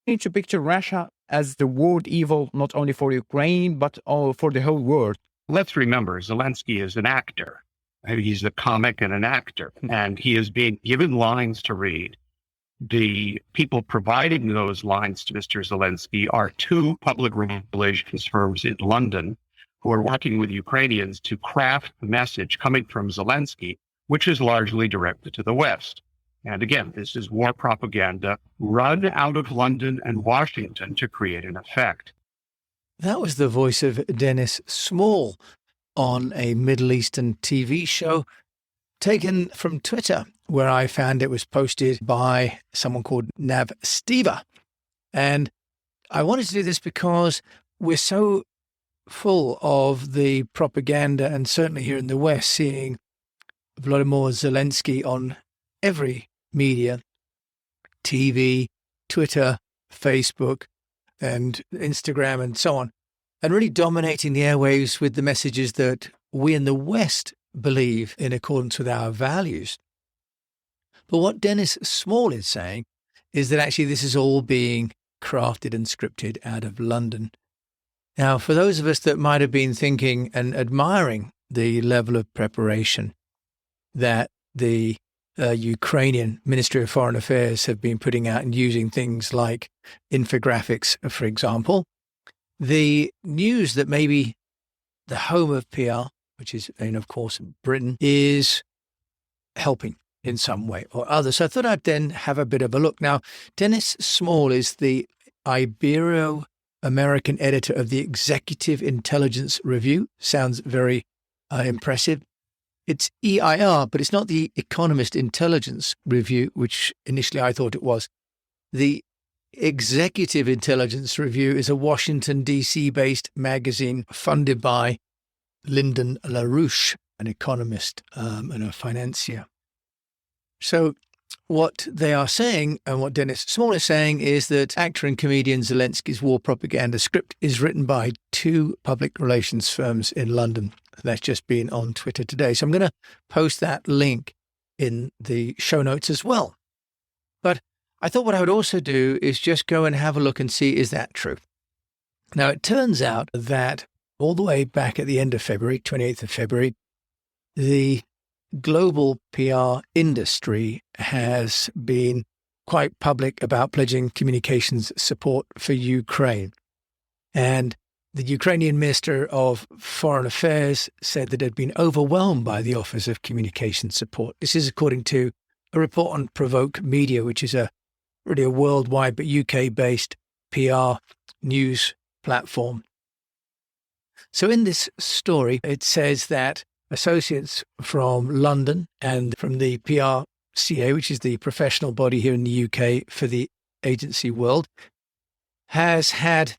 need to picture Russia as the world evil, not only for Ukraine, but for the whole world. Let's remember, Zelensky is an actor. He's a comic and an actor, and he is being given lines to read. The people providing those lines to Mr. Zelensky are two public relations firms in London who are working with Ukrainians to craft the message coming from Zelensky, which is largely directed to the West. And again, this is war propaganda run out of London and Washington to create an effect. That was the voice of Dennis Small on a Middle Eastern TV show taken from Twitter, where I found it was posted by someone called Nav Steva. And I wanted to do this because we're so full of the propaganda, and certainly here in the West, seeing Volodymyr Zelensky on every media, TV, Twitter, Facebook, and Instagram, and so on, and really dominating the airwaves with the messages that we in the West believe in accordance with our values. But what Dennis Small is saying is that actually this is all being crafted and scripted out of London. Now, for those of us that might have been thinking and admiring the level of preparation that the Ukrainian Ministry of Foreign Affairs have been putting out and using things like infographics, for example, the news that maybe the home of PR, which is, of course, Britain, is helping in some way or other. So I thought I'd then have a bit of a look. Now, Dennis Small is the Ibero-American editor of the Executive Intelligence Review. Sounds very impressive. It's EIR, but it's not the Economist Intelligence Review, which initially I thought it was. The Executive Intelligence Review is a Washington, D.C.-based magazine funded by Lyndon LaRouche, an economist and a financier. So what they are saying, and what Dennis Small is saying, is that actor and comedian Zelensky's war propaganda script is written by two public relations firms in London. That's just been on Twitter today. So I'm going to post that link in the show notes as well. But I thought what I would also do is just go and have a look and see, is that true? Now, it turns out that all the way back at the end of February, 28th of February, the global PR industry has been quite public about pledging communications support for Ukraine. And the Ukrainian Minister of Foreign Affairs said that it had been overwhelmed by the offers of communication support. This is according to a report on Provoke Media, which is really a worldwide but UK-based PR news platform. So in this story, it says that associates from London and from the PRCA, which is the professional body here in the UK for the agency world, has had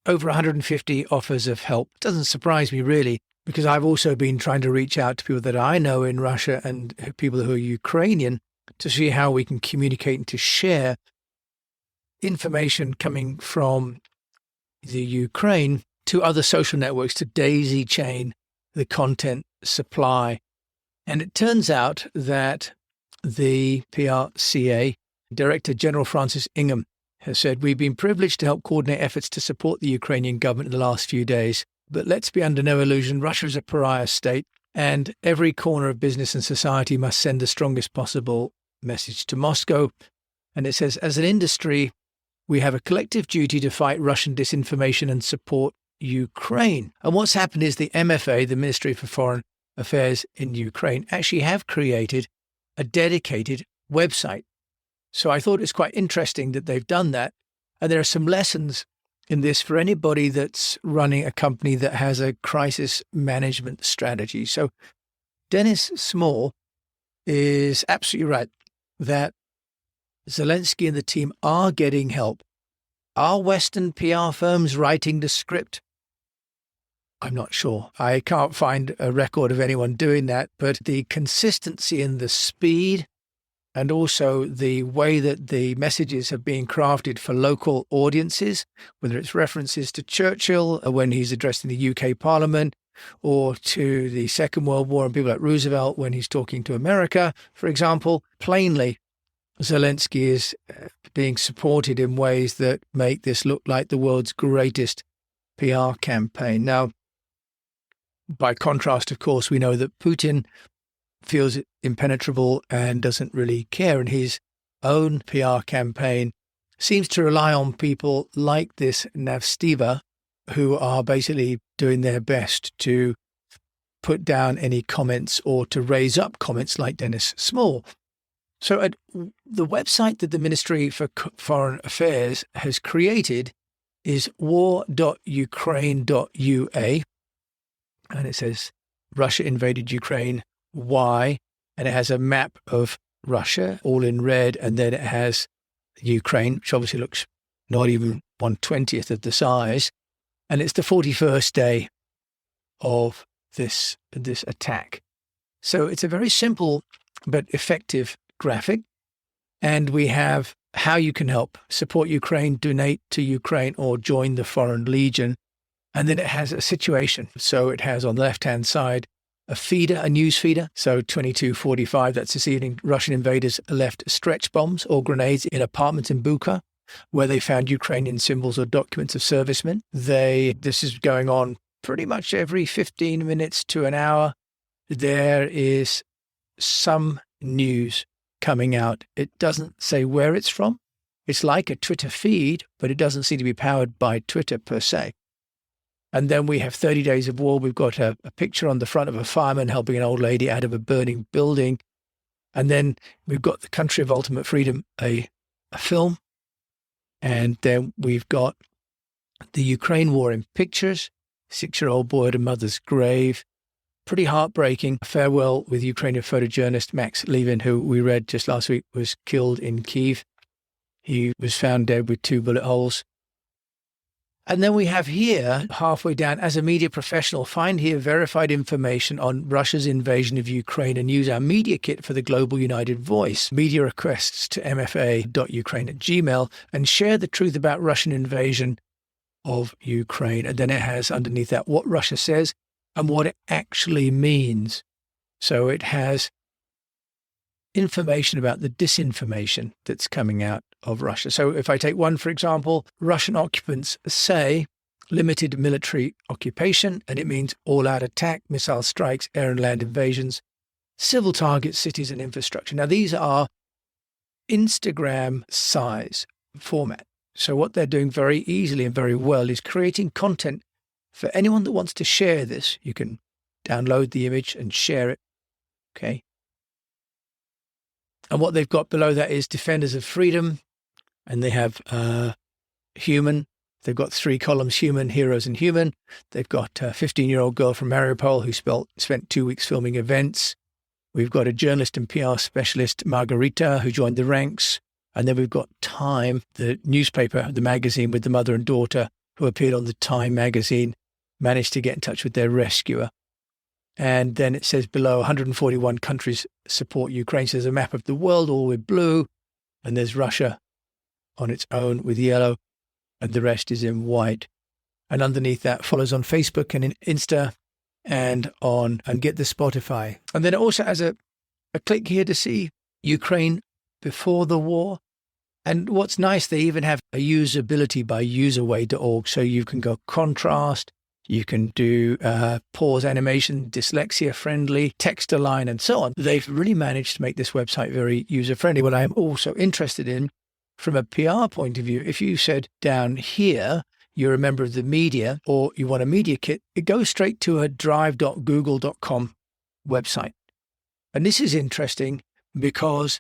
over 150 offers of help. It doesn't surprise me really, because I've also been trying to reach out to people that I know in Russia and people who are Ukrainian to see how we can communicate and to share information coming from the Ukraine to other social networks to daisy chain the content supply. And it turns out that the PRCA Director General Francis Ingham has said, "We've been privileged to help coordinate efforts to support the Ukrainian government in the last few days. But let's be under no illusion, Russia is a pariah state, and every corner of business and society must send the strongest possible message to Moscow." And it says, "As an industry, we have a collective duty to fight Russian disinformation and support Ukraine." And what's happened is the MFA, the Ministry for Foreign Affairs in Ukraine, actually have created a dedicated website. So I thought it's quite interesting that they've done that. And there are some lessons in this for anybody that's running a company that has a crisis management strategy. So Dennis Small is absolutely right that Zelensky and the team are getting help. Are Western PR firms writing the script? I'm not sure. I can't find a record of anyone doing that, but the consistency and the speed and also the way that the messages have been crafted for local audiences, whether it's references to Churchill when he's addressing the UK Parliament, or to the Second World War and people like Roosevelt when he's talking to America, for example, plainly Zelensky is being supported in ways that make this look like the world's greatest PR campaign. Now, by contrast, of course, we know that Putin feels impenetrable and doesn't really care. And his own PR campaign seems to rely on people like this Navstiva, who are basically doing their best to put down any comments or to raise up comments like Dennis Small. So the website that the Ministry for Foreign Affairs has created is war.ukraine.ua. And it says Russia invaded Ukraine, why? And it has a map of Russia, all in red. And then it has Ukraine, which obviously looks not even 1/20th of the size. And it's the 41st day of this attack. So it's a very simple but effective graphic. And we have how you can help support Ukraine, donate to Ukraine, or join the Foreign Legion. And then it has a situation. So it has on the left-hand side a feeder, a news feeder. So 22:45, that's this evening, Russian invaders left stretch bombs or grenades in apartments in Bucha, where they found Ukrainian symbols or documents of servicemen. This is going on pretty much every 15 minutes to an hour. There is some news coming out. It doesn't say where it's from. It's like a Twitter feed, but it doesn't seem to be powered by Twitter per se. And then we have 30 Days of War. We've got a picture on the front of a fireman helping an old lady out of a burning building. And then we've got The Country of Ultimate Freedom, a film. And then we've got the Ukraine war in pictures, 6-year-old boy at a mother's grave. Pretty heartbreaking. Farewell with Ukrainian photojournalist Max Levin, who we read just last week was killed in Kyiv. He was found dead with 2 bullet holes. And then we have here, halfway down, as a media professional, find here verified information on Russia's invasion of Ukraine and use our media kit for the Global United Voice. Media requests to mfa.ukraine@gmail and share the truth about Russian invasion of Ukraine. And then it has underneath that what Russia says and what it actually means. So it has information about the disinformation that's coming out of Russia. So if I take one, for example, Russian occupants say limited military occupation, and it means all-out attack, missile strikes, air and land invasions, civil targets, cities and infrastructure. Now, these are Instagram size format. So what they're doing very easily and very well is creating content for anyone that wants to share this. You can download the image and share it. Okay. And what they've got below that is Defenders of Freedom. And they have human. They've got 3 columns, human, heroes, and human. They've got a 15-year-old girl from Mariupol who spent 2 weeks filming events. We've got a journalist and PR specialist, Margarita, who joined the ranks. And then we've got Time, the newspaper, the magazine with the mother and daughter who appeared on the Time magazine, managed to get in touch with their rescuer. And then it says below 141 countries support Ukraine. So there's a map of the world, all with blue. And there's Russia on its own with yellow, and the rest is in white. And underneath that follows on Facebook and in Insta and get the Spotify. And then it also has a click here to see Ukraine before the war. And what's nice, they even have a usability by userway.org. So you can go contrast, you can do pause animation, dyslexia friendly, text align, and so on. They've really managed to make this website very user friendly. What I'm also interested in from a PR point of view, if you said down here, you're a member of the media or you want a media kit, it goes straight to a drive.google.com website. And this is interesting because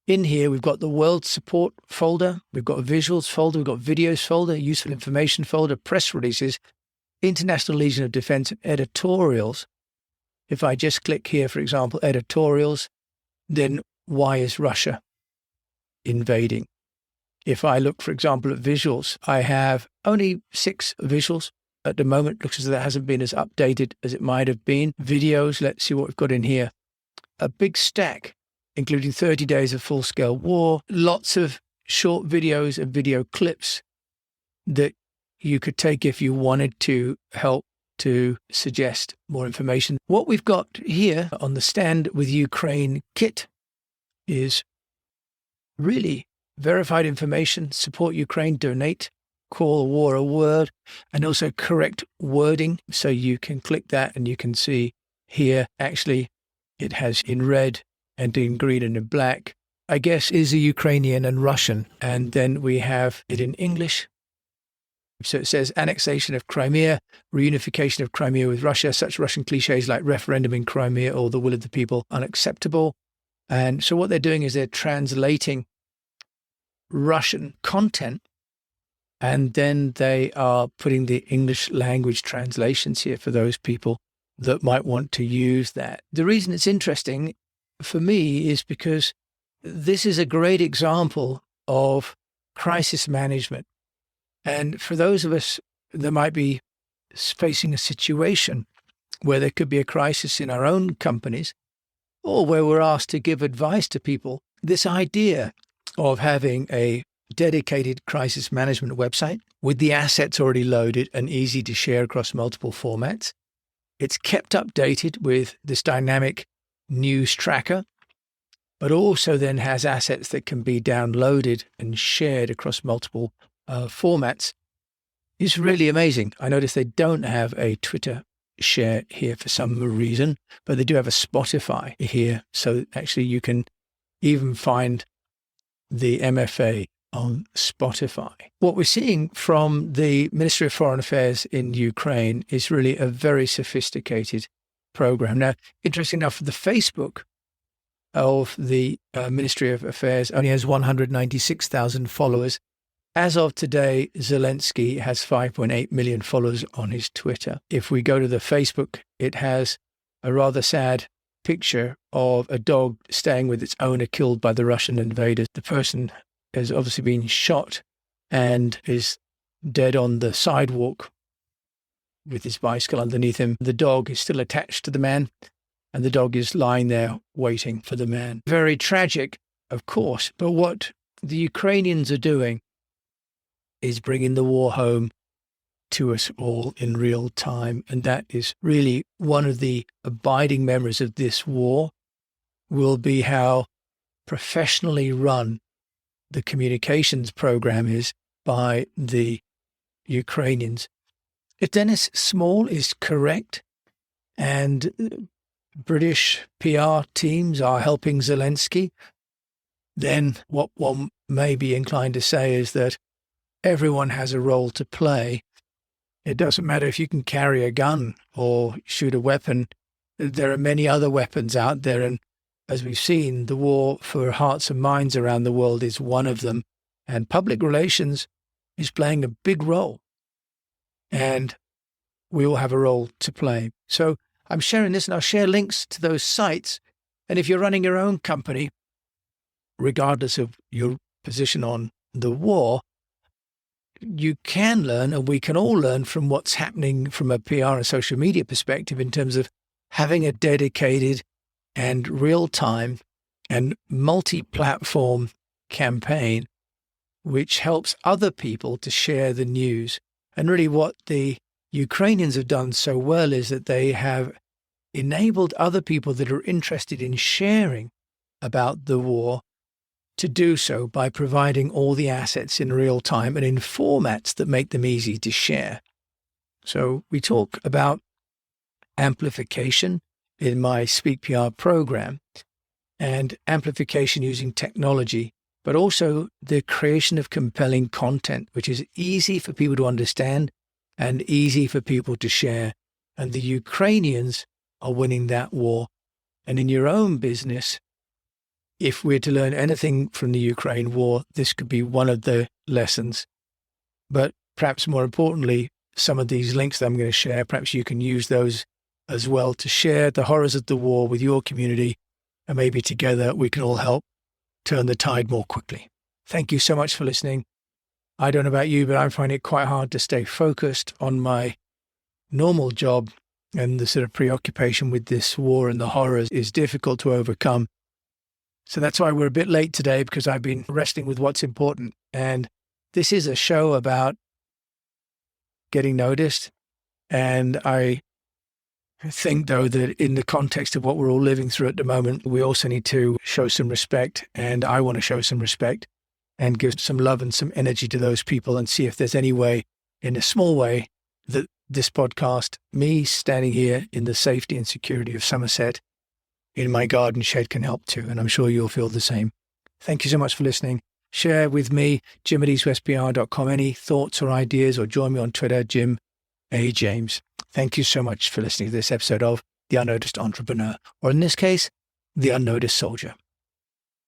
in here, we've got the world support folder, we've got a visuals folder, we've got videos folder, useful information folder, press releases, International Legion of Defense editorials. If I just click here, for example, editorials, then why is Russia invading? If I look, for example, at visuals, I have only 6 visuals at the moment. Looks as though that hasn't been as updated as it might have been. Videos, let's see what we've got in here. A big stack, including 30 days of full-scale war, lots of short videos and video clips that you could take if you wanted to help to suggest more information. What we've got here on the Stand with Ukraine kit is really verified information, support Ukraine, donate, call war a word, and also correct wording. So you can click that and you can see here, actually, it has in red and in green and in black, I guess is a Ukrainian and Russian. And then we have it in English. So it says annexation of Crimea, reunification of Crimea with Russia, such Russian cliches like referendum in Crimea or the will of the people unacceptable. And so what they're doing is they're translating Russian content, and then they are putting the English language translations here for those people that might want to use that. The reason it's interesting for me is because this is a great example of crisis management. And for those of us that might be facing a situation where there could be a crisis in our own companies, or where we're asked to give advice to people, this idea of having a dedicated crisis management website with the assets already loaded and easy to share across multiple formats. It's kept updated with this dynamic news tracker, but also then has assets that can be downloaded and shared across multiple formats. Is really amazing. I noticed they don't have a Twitter share here for some reason, but they do have a Spotify here. So actually you can even find the MFA on Spotify. What we're seeing from the Ministry of Foreign Affairs in Ukraine is really a very sophisticated program. Now, interesting enough, the Facebook of the Ministry of Affairs only has 196,000 followers. As of today, Zelensky has 5.8 million followers on his Twitter. If we go to the Facebook, it has a rather sad picture of a dog staying with its owner killed by the Russian invaders. The person has obviously been shot and is dead on the sidewalk with his bicycle underneath him. The dog is still attached to the man, and the dog is lying there waiting for the man. Very tragic, of course, but what the Ukrainians are doing is bringing the war home to us all in real time. And that is really one of the abiding memories of this war, will be how professionally run the communications program is by the Ukrainians. If Dennis Small is correct and British PR teams are helping Zelensky, then what one may be inclined to say is that everyone has a role to play. It doesn't matter if you can carry a gun or shoot a weapon. There are many other weapons out there. And as we've seen, the war for hearts and minds around the world is one of them. And public relations is playing a big role. And we all have a role to play. So I'm sharing this, and I'll share links to those sites. And if you're running your own company, regardless of your position on the war, you can learn, and we can all learn from what's happening from a PR and social media perspective in terms of having a dedicated and real-time and multi-platform campaign which helps other people to share the news. And really what the Ukrainians have done so well is that they have enabled other people that are interested in sharing about the war to do so by providing all the assets in real time and in formats that make them easy to share. So we talk about amplification in my Speak PR program, and amplification using technology, but also the creation of compelling content, which is easy for people to understand and easy for people to share. And the Ukrainians are winning that war. And in your own business, if we're to learn anything from the Ukraine war, this could be one of the lessons. But perhaps more importantly, some of these links that I'm going to share, perhaps you can use those as well to share the horrors of the war with your community, and maybe together we can all help turn the tide more quickly. Thank you so much for listening. I don't know about you, but I find it quite hard to stay focused on my normal job, and the sort of preoccupation with this war and the horrors is difficult to overcome. So that's why we're a bit late today, because I've been wrestling with what's important. And this is a show about getting noticed. And I I think, though, that in the context of what we're all living through at the moment, we also need to show some respect. And I want to show some respect and give some love and some energy to those people and see if there's any way, in a small way, that this podcast, me standing here in the safety and security of Somerset in my garden shed, can help too. And I'm sure you'll feel the same. Thank you so much for listening. Share with me, jim@eastwestpr.com, any thoughts or ideas, or join me on Twitter, Jim A. James. Thank you so much for listening to this episode of The Unnoticed Entrepreneur, or in this case, The Unnoticed Soldier.